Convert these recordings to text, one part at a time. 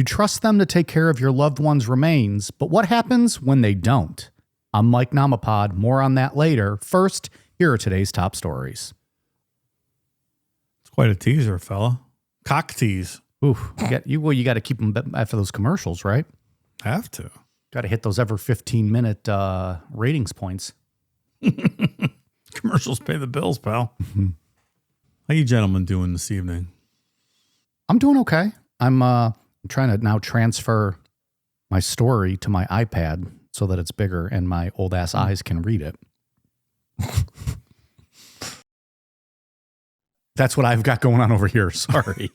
You trust them to take care of your loved one's remains, but what happens when they don't? I'm Mike Namapod. More on that later. First, here are today's top stories. It's quite a teaser, fella. Cock tease. Ooh, you got to keep them after those commercials, right? Have to. Got to hit those every 15-minute ratings points. Commercials pay the bills, pal. How you gentlemen doing this evening? I'm doing okay. I'm trying to now transfer my story to my iPad so that it's bigger and my old ass eyes can read it. That's what I've got going on over here. Sorry.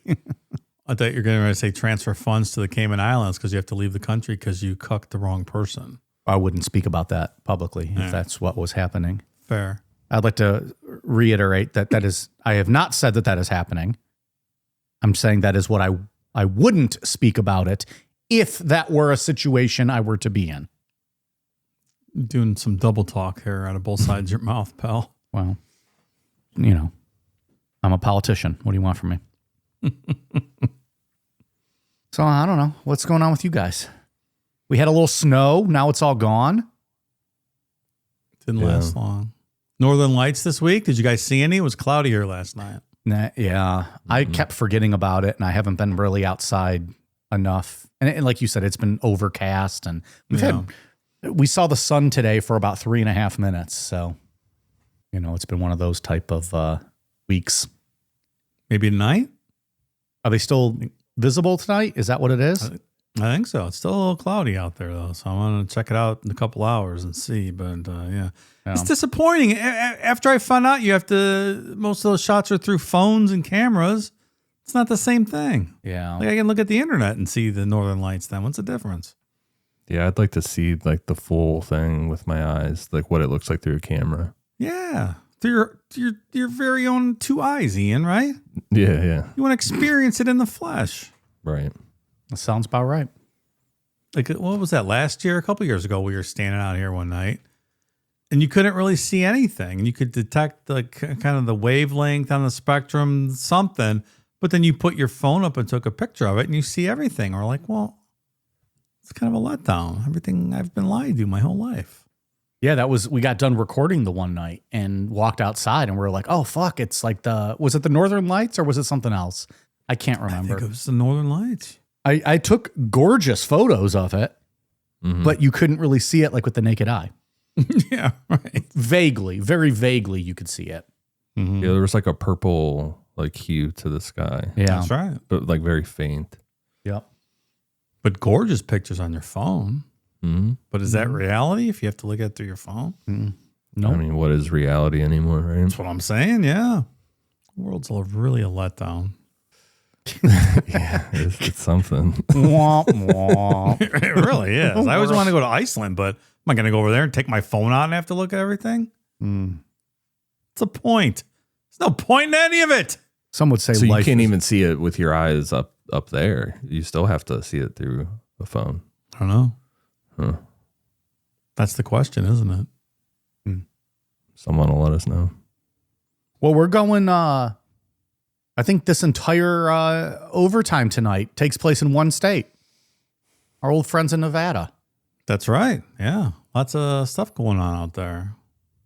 I thought you were going to say transfer funds to the Cayman Islands because you have to leave the country because you cucked the wrong person. I wouldn't speak about that publicly if that's what was happening. Fair. I'd like to reiterate that is, I have not said that is happening. I'm saying that is what I wouldn't speak about it if that were a situation I were to be in. Doing some double talk here out of both sides of your mouth, pal. Well, I'm a politician. What do you want from me? So I don't know. What's going on with you guys? We had a little snow. Now it's all gone. Didn't last long. Northern Lights this week. Did you guys see any? It was cloudy here last night. Yeah. Mm-hmm. I kept forgetting about it, and I haven't been really outside enough. And like you said, it's been overcast, and we saw the sun today for about 3.5 minutes. So, it's been one of those type of weeks. Maybe tonight? Are they still visible tonight? Is that what it is? I think so. It's still a little cloudy out there, though. So I'm going to check it out in a couple hours and see. But, yeah. It's disappointing. After I found out most of those shots are through phones and cameras. It's not the same thing. Yeah. Like I can look at the internet and see the Northern Lights then. What's the difference? Yeah, I'd like to see like the full thing with my eyes, like what it looks like through a camera. Yeah. Through your very own two eyes, Ian, right? Yeah. You want to experience it in the flesh. Right. That sounds about right. Like, what was that, last year? A couple years ago, we were standing out here one night, and you couldn't really see anything. And you could detect the kind of the wavelength on the spectrum, something, but then you put your phone up and took a picture of it, and you see everything. We're like, well, it's kind of a letdown. Everything I've been lied to my whole life. Yeah, we got done recording the one night and walked outside, and we were like, oh, fuck, it's like was it the Northern Lights or was it something else? I can't remember. I think it was the Northern Lights. I took gorgeous photos of it, but you couldn't really see it like with the naked eye. Yeah, right. Vaguely, very vaguely, you could see it. Mm-hmm. Yeah, there was like a purple like hue to the sky. Yeah, that's right. But like very faint. Yep. But gorgeous pictures on your phone. Mm-hmm. But is that reality if you have to look at it through your phone? Mm-hmm. No. I mean, what is reality anymore, right? That's what I'm saying, yeah. The world's really a letdown. Yeah, it's something. Womp, womp. It really is. I always want to go to Iceland, but am I going to go over there and take my phone out and have to look at everything? What's the point? There's no point in any of it. Some would say so you can't even see it with your eyes up there. You still have to see it through a phone. I don't know. Huh. That's the question, isn't it? Someone will let us know. Well, we're going, I think this entire overtime tonight takes place in one state. Our old friends in Nevada. That's right. Yeah. Lots of stuff going on out there.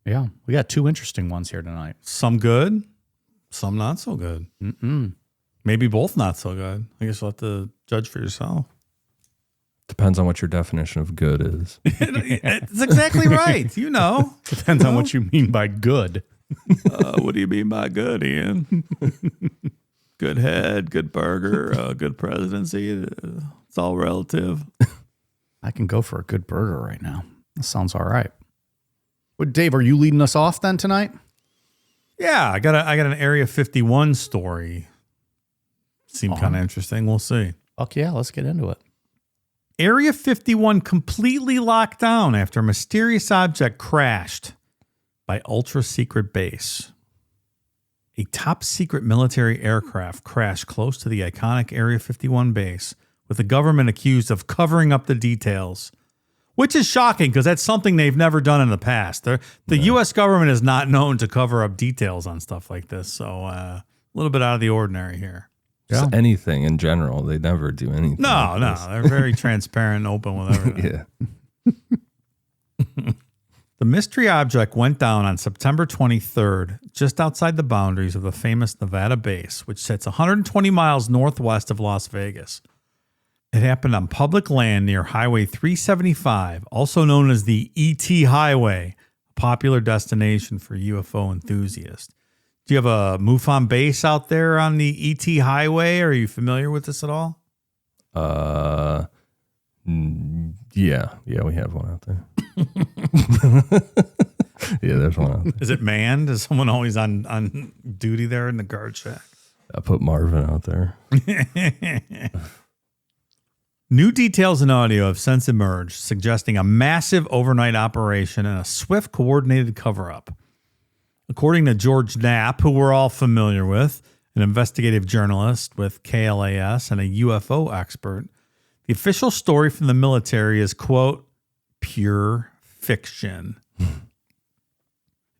Yeah. We got 2 interesting ones here tonight. Some good, some not so good. Maybe both not so good. I guess you'll have to judge for yourself. Depends on what your definition of good is. It's exactly right. Depends on what you mean by good. What do you mean by good, Ian? Good head, good burger, good presidency. It's all relative. I can go for a good burger right now. That sounds all right. Well, Dave, are you leading us off then tonight? Yeah, I got an Area 51 story. Seemed kind of interesting. We'll see. Fuck yeah, let's get into it. Area 51 completely locked down after a mysterious object crashed by ultra secret base. A top secret military aircraft crashed close to the iconic Area 51 base, with the government accused of covering up the details, which is shocking because that's something they've never done in the past. The U.S. government is not known to cover up details on stuff like this, so a little bit out of the ordinary here. Just anything in general. They never do anything. No, they're very transparent and open with everything. Yeah. The mystery object went down on September 23rd, just outside the boundaries of the famous Nevada base, which sits 120 miles northwest of Las Vegas. It happened on public land near Highway 375, also known as the ET Highway, a popular destination for UFO enthusiasts. Do you have a MUFON base out there on the ET Highway? Are you familiar with this at all? Yeah, we have one out there. Yeah, there's one out there. Is it manned? Is someone always on duty there in the guard shack? I put Marvin out there. New details and audio have since emerged, suggesting a massive overnight operation and a swift, coordinated cover-up. According to George Knapp, who we're all familiar with, an investigative journalist with KLAS and a UFO expert, the official story from the military is, quote, pure fiction.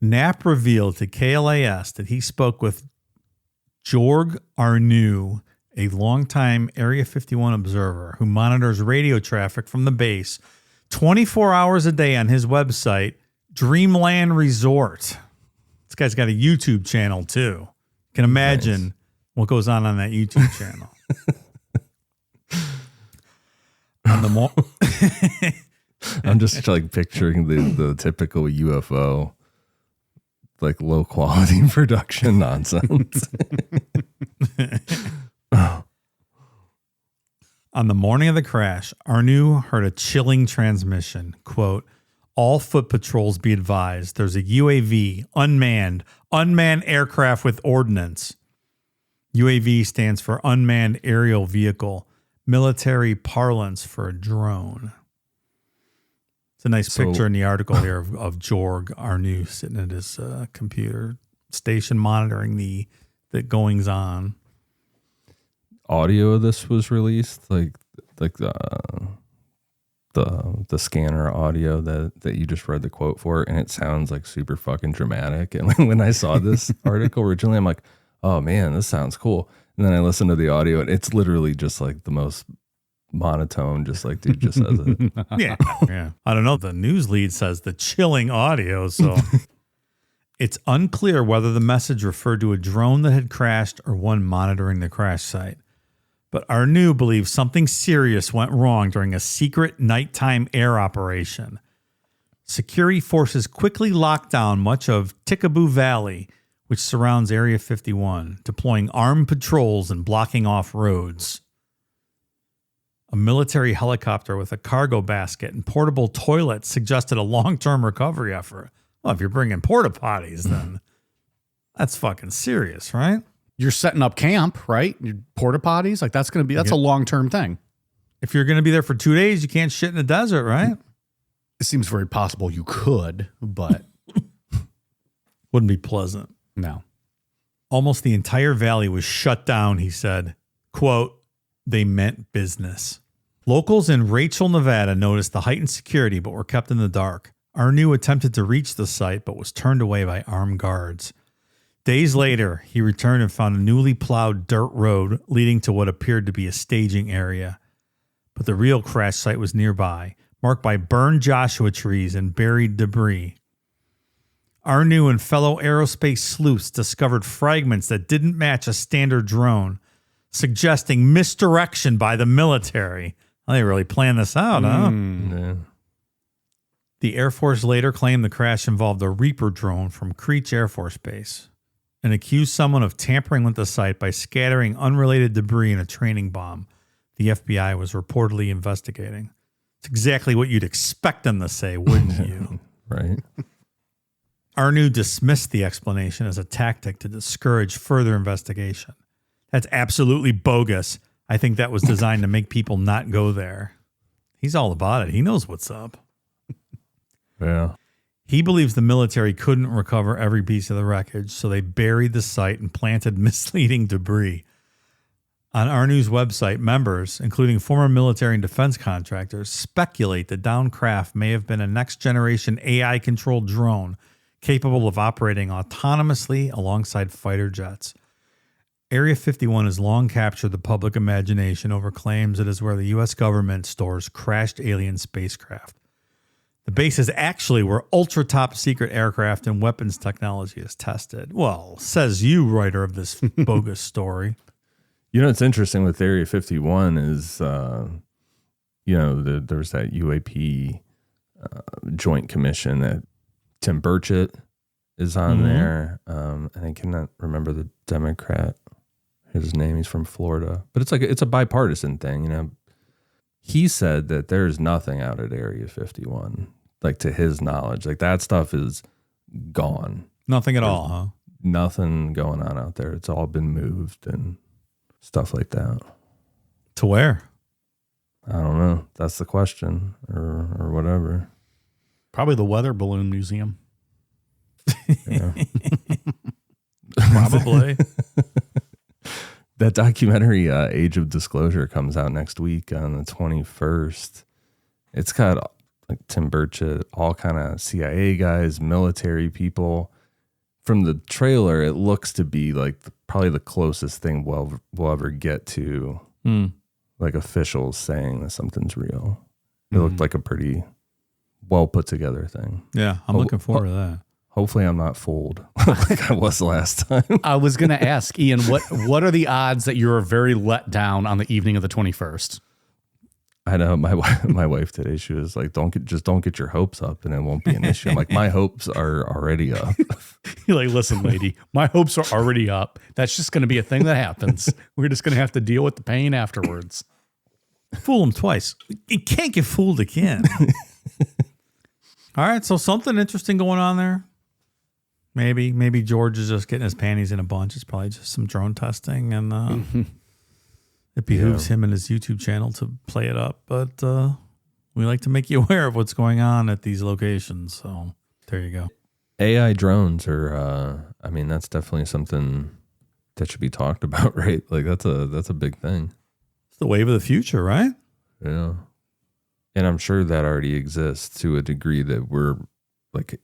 Knapp revealed to KLAS that he spoke with Jorg Arnew, a longtime Area 51 observer who monitors radio traffic from the base 24 hours a day on his website, Dreamland Resort. This guy's got a YouTube channel, too. You can imagine what goes on that YouTube channel. I'm just like picturing the typical UFO, like low quality production nonsense. On the morning of the crash, Arnew heard a chilling transmission. Quote, all foot patrols be advised. There's a UAV, unmanned aircraft with ordnance. UAV stands for unmanned aerial vehicle, military parlance for a drone. It's a nice picture in the article here of Jorg Arnew sitting at his computer station monitoring the goings on. Audio of this was released, like the scanner audio that you just read the quote for, and it sounds like super fucking dramatic. And when I saw this article originally, I'm like, oh man, this sounds cool. And then I listened to the audio, and it's literally just like the most monotone, just like dude just says it. Yeah. I don't know. The news lead says the chilling audio, so it's unclear whether the message referred to a drone that had crashed or one monitoring the crash site. But Arnew believes something serious went wrong during a secret nighttime air operation. Security forces quickly locked down much of Tikaboo Valley, which surrounds Area 51, deploying armed patrols and blocking off roads. A military helicopter with a cargo basket and portable toilets suggested a long-term recovery effort. Well, if you're bringing porta potties, then that's fucking serious, right? You're setting up camp, right? Your porta potties, like that's a long-term thing. If you're going to be there for 2 days, you can't shit in the desert, right? It seems very possible you could, but wouldn't be pleasant. No. Almost the entire valley was shut down, he said. Quote, they meant business. Locals in Rachel, Nevada noticed the heightened security but were kept in the dark. Arnew attempted to reach the site but was turned away by armed guards. Days later, he returned and found a newly plowed dirt road leading to what appeared to be a staging area. But the real crash site was nearby, marked by burned Joshua trees and buried debris. Arnew and fellow aerospace sleuths discovered fragments that didn't match a standard drone, suggesting misdirection by the military. Well, they really planned this out, huh? Yeah. The Air Force later claimed the crash involved a Reaper drone from Creech Air Force Base and accused someone of tampering with the site by scattering unrelated debris in a training bomb the FBI was reportedly investigating. It's exactly what you'd expect them to say, wouldn't you? Right. Arnew dismissed the explanation as a tactic to discourage further investigation. That's absolutely bogus. I think that was designed to make people not go there. He's all about it. He knows what's up. Yeah. He believes the military couldn't recover every piece of the wreckage, so they buried the site and planted misleading debris. On Arnew's website, members, including former military and defense contractors, speculate the downed craft may have been a next-generation AI-controlled drone capable of operating autonomously alongside fighter jets. Area 51 has long captured the public imagination over claims it is where the U.S. government stores crashed alien spacecraft. The base is actually where ultra top secret aircraft and weapons technology is tested. Well, says you, writer of this bogus story. You know, what's interesting with Area 51 is, there's that UAP Joint Commission that Tim Burchett is on there. And I cannot remember the Democrat. His name, he's from Florida, but it's a bipartisan thing, you know. He said that there's nothing out at Area 51, like to his knowledge, like that stuff is gone. Nothing at all, huh? Nothing going on out there. It's all been moved and stuff like that. To where? I don't know. That's the question, or whatever. Probably the Weather Balloon Museum. Yeah. Probably. That documentary, Age of Disclosure, comes out next week on the 21st. It's got like Tim Burchett, all kind of CIA guys, military people. From the trailer, it looks to be like probably the closest thing we'll ever get to like officials saying that something's real. It looked like a pretty well put together thing. Yeah, I'm looking forward to that. Hopefully I'm not fooled like I was last time. I was going to ask, Ian, what are the odds that you're very let down on the evening of the 21st? I know my wife today, she was like, don't get your hopes up and it won't be an issue. I'm like, my hopes are already up. You're like, listen, lady, my hopes are already up. That's just going to be a thing that happens. We're just going to have to deal with the pain afterwards. Fool him twice. You can't get fooled again. All right, so something interesting going on there. Maybe George is just getting his panties in a bunch. It's probably just some drone testing, and it behooves him and his YouTube channel to play it up. But we like to make you aware of what's going on at these locations. So there you go. AI drones are, that's definitely something that should be talked about, right? Like that's a big thing. It's the wave of the future, right? Yeah. And I'm sure that already exists to a degree that we're like,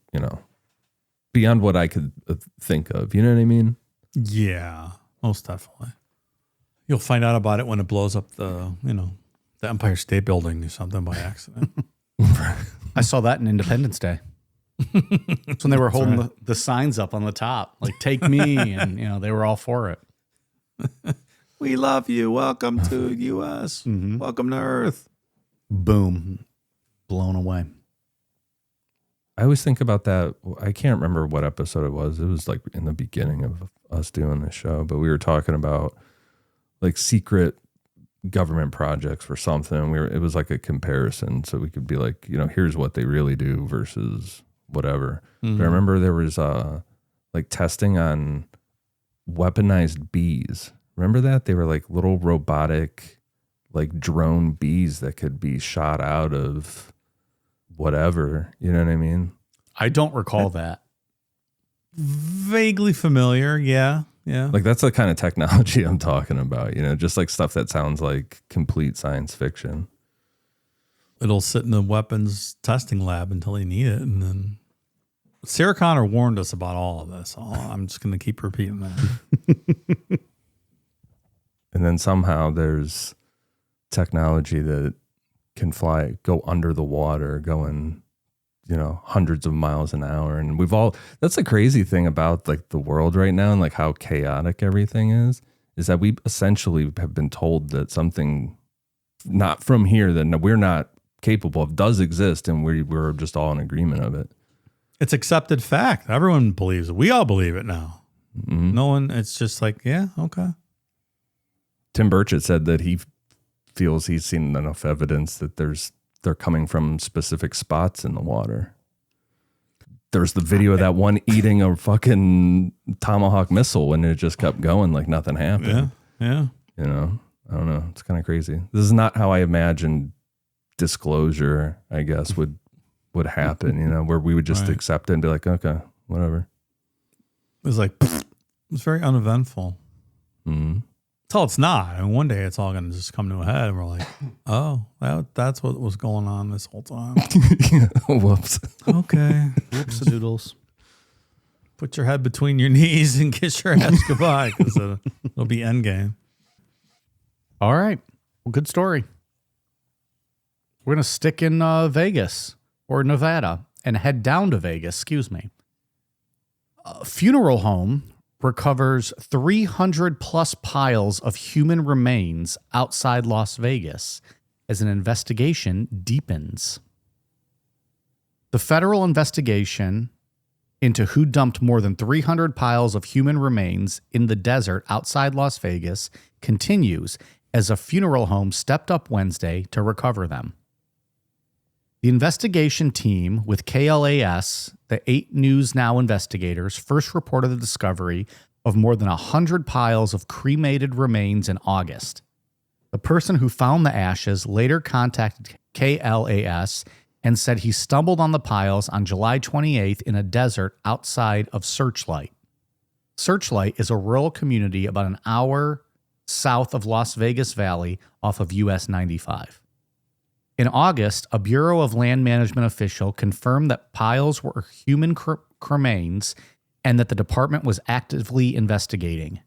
beyond what I could think of. You know what I mean? Yeah, most definitely. You'll find out about it when it blows up the Empire State Building or something by accident. I saw that in Independence Day. That's when they were holding the signs up on the top, like "Take me," and they were all for it. We love you. Welcome to U.S. Welcome to Earth. Boom, blown away. I always think about that. I can't remember what episode it was. It was like in the beginning of us doing the show, but we were talking about like secret government projects for something. It was like a comparison. So we could be like, here's what they really do versus whatever. But I remember there was like testing on weaponized bees. Remember that? They were like little robotic, like drone bees that could be shot out of whatever, you know what I mean? I don't recall that. Vaguely familiar, yeah. Like that's the kind of technology I'm talking about, just like stuff that sounds like complete science fiction. It'll sit in the weapons testing lab until they need it, and then Sarah Connor warned us about all of this. I'm just going to keep repeating that. And then somehow there's technology that can go under the water, going, hundreds of miles an hour. And that's the crazy thing about like the world right now and like how chaotic everything is that we essentially have been told that something not from here that we're not capable of does exist. And we're just all in agreement of it. It's accepted fact. Everyone believes it. We all believe it now. No one, it's just like, yeah, okay. Tim Burchett said that he feels he's seen enough evidence that they're coming from specific spots in the water. There's the video of that one eating a fucking Tomahawk missile and it just kept going like nothing happened. Yeah. I don't know. It's kind of crazy. This is not how I imagined disclosure, I guess, would happen, where we would just accept it and be like, okay, whatever. It was like, it's very uneventful. Until it's not. And one day it's all going to just come to a head and we're like, oh, that's what was going on this whole time. Whoops. Okay. Whoops doodles. Put your head between your knees and kiss your ass goodbye because it'll be endgame. All right. Well, good story. We're going to stick in Vegas or Nevada and head down to Vegas, excuse me. A funeral home recovers 300 plus piles of human remains outside Las Vegas as an investigation deepens. The federal investigation into who dumped more than 300 piles of human remains in the desert outside Las Vegas continues as a funeral home stepped up Wednesday to recover them. The investigation team with KLAS, the 8 News Now investigators, first reported the discovery of more than 100 piles of cremated remains in August. The person who found the ashes later contacted KLAS and said he stumbled on the piles on July 28th in a desert outside of Searchlight. Searchlight is a rural community about an hour south of Las Vegas Valley off of US 95. In August, a Bureau of Land Management official confirmed that piles were human cremains and that the department was actively investigating.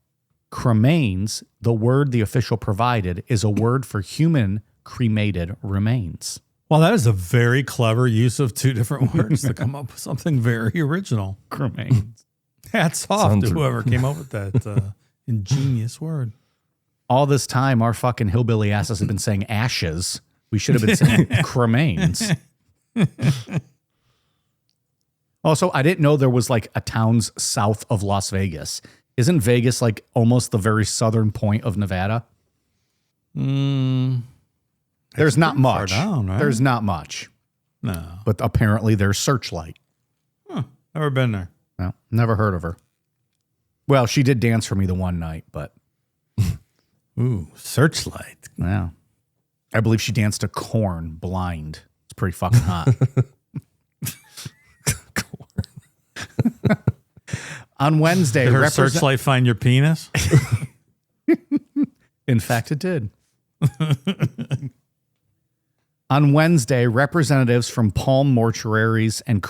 Cremains, the word the official provided, is a word for human cremated remains. Well, that is a very clever use of 2 different words to come up with something very original. Cremains. Hats off to whoever came up with that ingenious word. All this time, our fucking hillbilly asses have been saying ashes. We should have been saying cremains. Also, I didn't know there was like a towns south of Las Vegas. Isn't Vegas like almost the very southern point of Nevada? There's not much. Down, right? There's not much. No. But apparently there's Searchlight. Never been there. No, never heard of her. Well, she did dance for me the one night, but. Ooh, Searchlight. Yeah. I believe she danced to Korn blind. It's pretty fucking hot. On Wednesday, did her Searchlight find your penis? In fact, it did. On Wednesday, representatives from Palm mortuaries and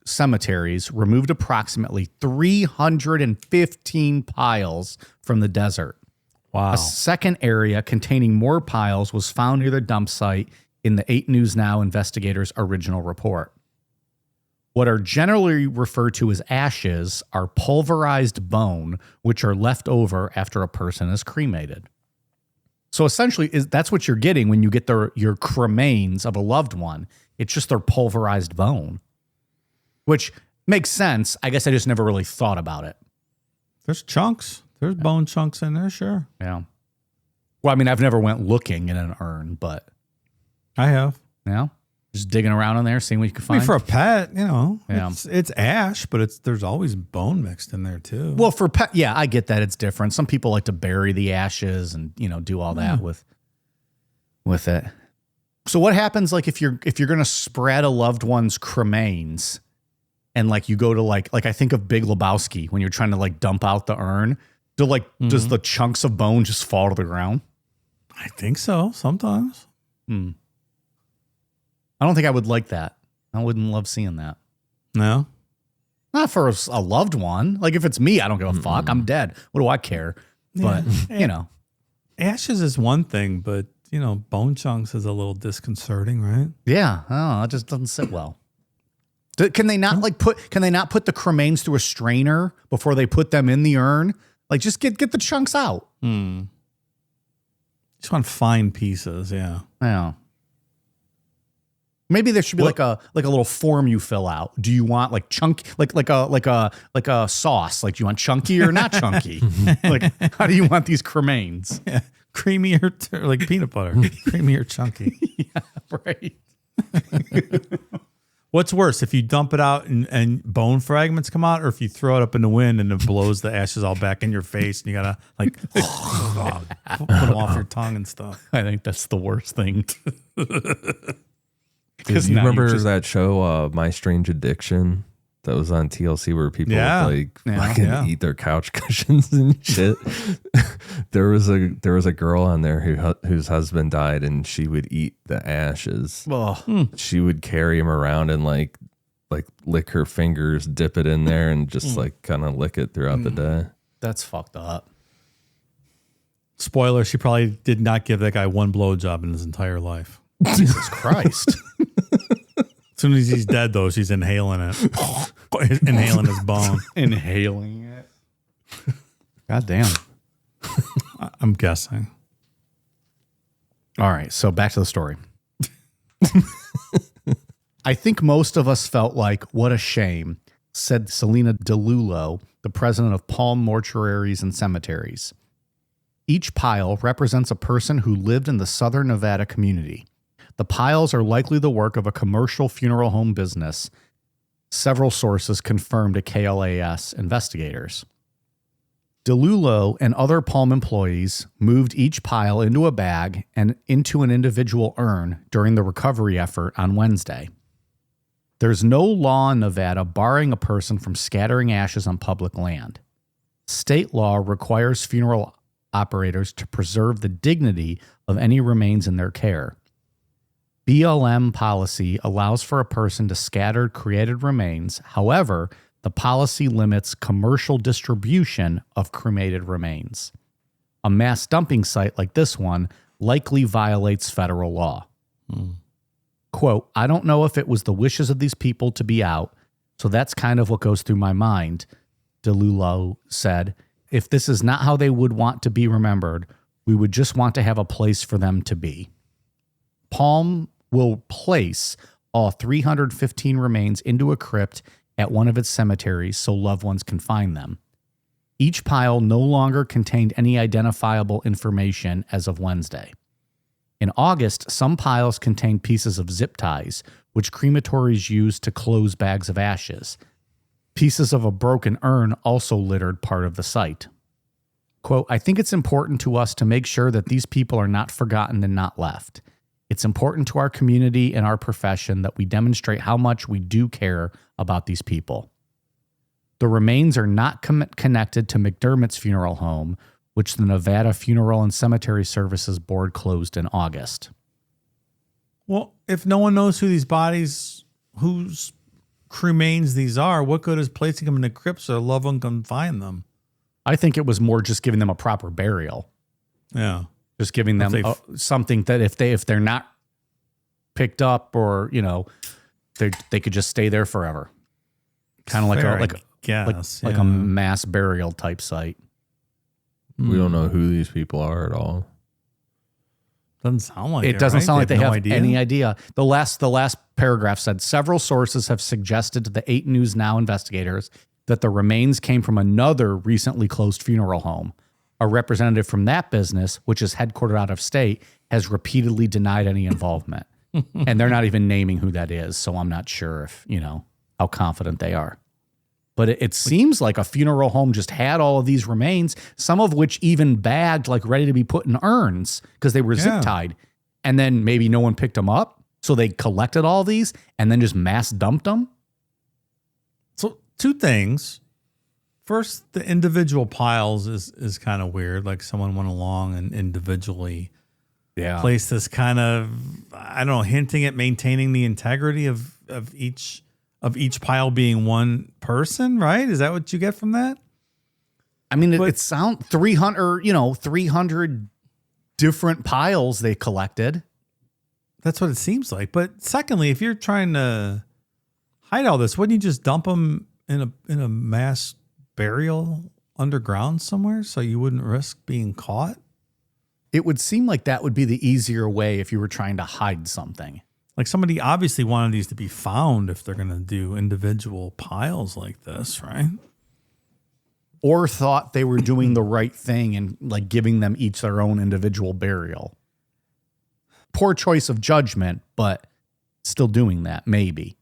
cemeteries removed approximately 315 piles from the desert. Wow. A second area containing more piles was found near the dump site in the 8 News Now investigators' original report. What are generally referred to as ashes are pulverized bone, which are left over after a person is cremated. So essentially, that's what you're getting when you get your cremains of a loved one. It's just their pulverized bone, which makes sense. I guess I just never really thought about it. There's chunks. There's bone chunks in there, sure. Yeah. Well, I mean, I've never went looking in an urn, but I have. Yeah. Just digging around in there, seeing what you can find. I mean, for a pet, Yeah. it's ash, but there's always bone mixed in there too. Well, for pet, yeah, I get that it's different. Some people like to bury the ashes and do all that with it. So what happens like if you're gonna spread a loved one's cremains, and like you go to like I think of Big Lebowski when you're trying to like dump out the urn. Does the chunks of bone just fall to the ground? I think so. Sometimes. I don't think I would like that. I wouldn't love seeing that. No. Not for a loved one. Like if it's me, I don't give a fuck. I'm dead. What do I care? But ashes is one thing, but bone chunks is a little disconcerting, right? Yeah. Oh, it just doesn't sit well. Can they not put the cremains through a strainer before they put them in the urn? Like just get the chunks out. Just want fine pieces, yeah. Yeah. Maybe there should be like a little form you fill out. Do you want like chunky, like a sauce? Like, do you want chunky or not chunky? Like, how do you want these cremains? Yeah. Creamy or like peanut butter? Creamy or chunky? Yeah, right. What's worse, if you dump it out and bone fragments come out, or if you throw it up in the wind and it blows the ashes all back in your face and you gotta like put them off your tongue and stuff? I think that's the worst thing. Because you remember that show, My Strange Addiction, that was on TLC where people would fucking eat their couch cushions and shit. There was a girl on there whose husband died, and she would eat the ashes. Oh. She would carry him around and like like lick her fingers, dip it in there, and just like kind of lick it throughout the day. That's fucked up. Spoiler, she probably did not give that guy one blowjob in his entire life. Jesus Christ. As soon as he's dead, though, she's inhaling it. Inhaling his bone. Inhaling it. God damn. I'm guessing. All right, so back to the story. I think most of us felt like, what a shame, said Selena DeLulo, the president of Palm Mortuaries and Cemeteries. Each pile represents a person who lived in the Southern Nevada community. The piles are likely the work of a commercial funeral home business, several sources confirmed to KLAS investigators. DeLulo and other Palm employees moved each pile into a bag and into an individual urn during the recovery effort on Wednesday. There's no law in Nevada barring a person from scattering ashes on public land. State law requires funeral operators to preserve the dignity of any remains in their care. BLM policy allows for a person to scatter cremated remains. However, the policy limits commercial distribution of cremated remains. A mass dumping site like this one likely violates federal law. Quote, I don't know if it was the wishes of these people to be out, so that's kind of what goes through my mind, DeLulo said. If this is not how they would want to be remembered, we would just want to have a place for them to be. Palm will place all 315 remains into a crypt at one of its cemeteries so loved ones can find them. Each pile no longer contained any identifiable information as of Wednesday. In August, some piles contained pieces of zip ties, which crematories use to close bags of ashes. Pieces of a broken urn also littered part of the site. Quote, I think it's important to us to make sure that these people are not forgotten and not left. It's important to our community and our profession that we demonstrate how much we do care about these people. The remains are not connected to McDermott's funeral home, which the Nevada Funeral and Cemetery Services Board closed in August. Well, if no one knows who these bodies, whose cremains these are, what good is placing them in the crypt so a loved one can find them? I think it was more just giving them a proper burial. Yeah. Just giving them something that if they're not picked up or, you know, they could just stay there forever. Kind of like a mass burial type site. We don't know who these people are at all. Doesn't sound like it. Doesn't sound like they have idea. any idea. The last paragraph said several sources have suggested to the 8 News Now investigators that the remains came from another recently closed funeral home. A representative from that business, which is headquartered out of state, has repeatedly denied any involvement. And they're not even naming who that is, so I'm not sure if, you know, how confident they are. But it seems like a funeral home just had all of these remains, some of which even bagged, like ready to be put in urns because they were zip tied. And then maybe no one picked them up. So they collected all these and then just mass dumped them. So 2 things. First, the individual piles is kind of weird. Like someone went along and individually placed this kind of, I don't know, hinting at maintaining the integrity of each pile being one person, right? Is that what you get from that? I mean, it sounds 300 different piles they collected. That's what it seems like. But secondly, if you're trying to hide all this, wouldn't you just dump them in a mass burial underground somewhere so you wouldn't risk being caught? It would seem like that would be the easier way if you were trying to hide something. Like somebody obviously wanted these to be found if they're going to do individual piles like this, right? Or thought they were doing the right thing and like giving them each their own individual burial. Poor choice of judgment, but still doing that, maybe.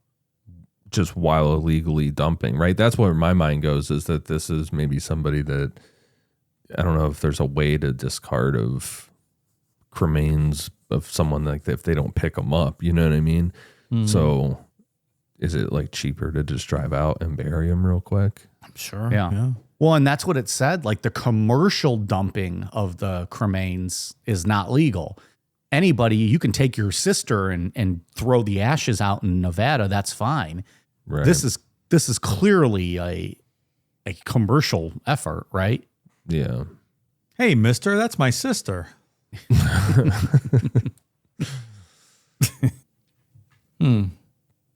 Just while illegally dumping, right? That's where my mind goes, is that this is maybe somebody that, I don't know if there's a way to discard of cremains of someone like that if they don't pick them up, you know what I mean? Mm-hmm. So is it like cheaper to just drive out and bury them real quick? I'm sure. Yeah. Well, and that's what it said. Like the commercial dumping of the cremains is not legal. Anybody, you can take your sister and throw the ashes out in Nevada. That's fine. Right. This is clearly a commercial effort, right? Yeah. Hey, mister, that's my sister.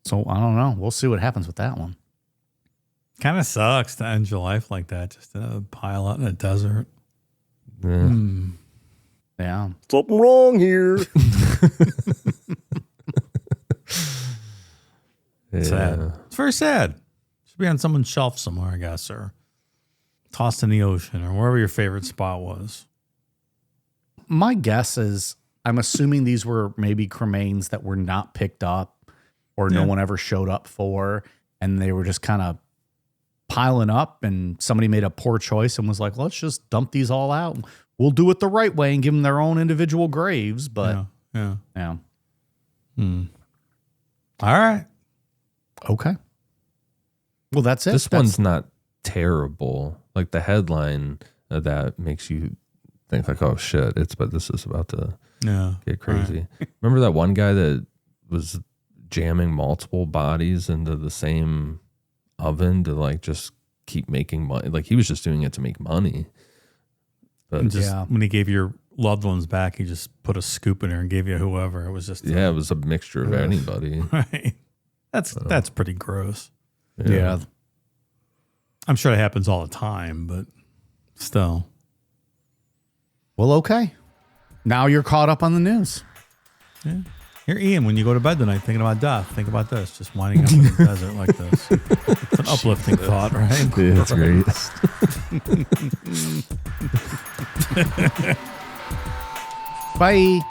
So I don't know. We'll see what happens with that one. Kind of sucks to end your life like that, just in a pile out in a desert. Yeah. Yeah. Something wrong here. Sad. It's very sad. Should be on someone's shelf somewhere, I guess, or tossed in the ocean, or wherever your favorite spot was. My guess is I'm assuming these were maybe cremains that were not picked up or no one ever showed up for, and they were just kind of piling up, and somebody made a poor choice and was like, let's just dump these all out. We'll do it the right way and give them their own individual graves. But Yeah. yeah. All right. Okay. Well, that's it. This one's not terrible. Like the headline of that makes you think like, oh shit, but this is about to get crazy. Right. Remember that one guy that was jamming multiple bodies into the same oven to like just keep making money? Like he was just doing it to make money. But when he gave your loved ones back, he just put a scoop in there and gave you whoever. It was just it was a mixture of anybody. Right. That's pretty gross. Yeah. I'm sure it happens all the time, but still. Well, okay. Now you're caught up on the news. Yeah. Here, Ian, when you go to bed tonight thinking about death, think about this. Just winding up in the desert like this. It's an uplifting thought, right? Yeah, it's great. Bye.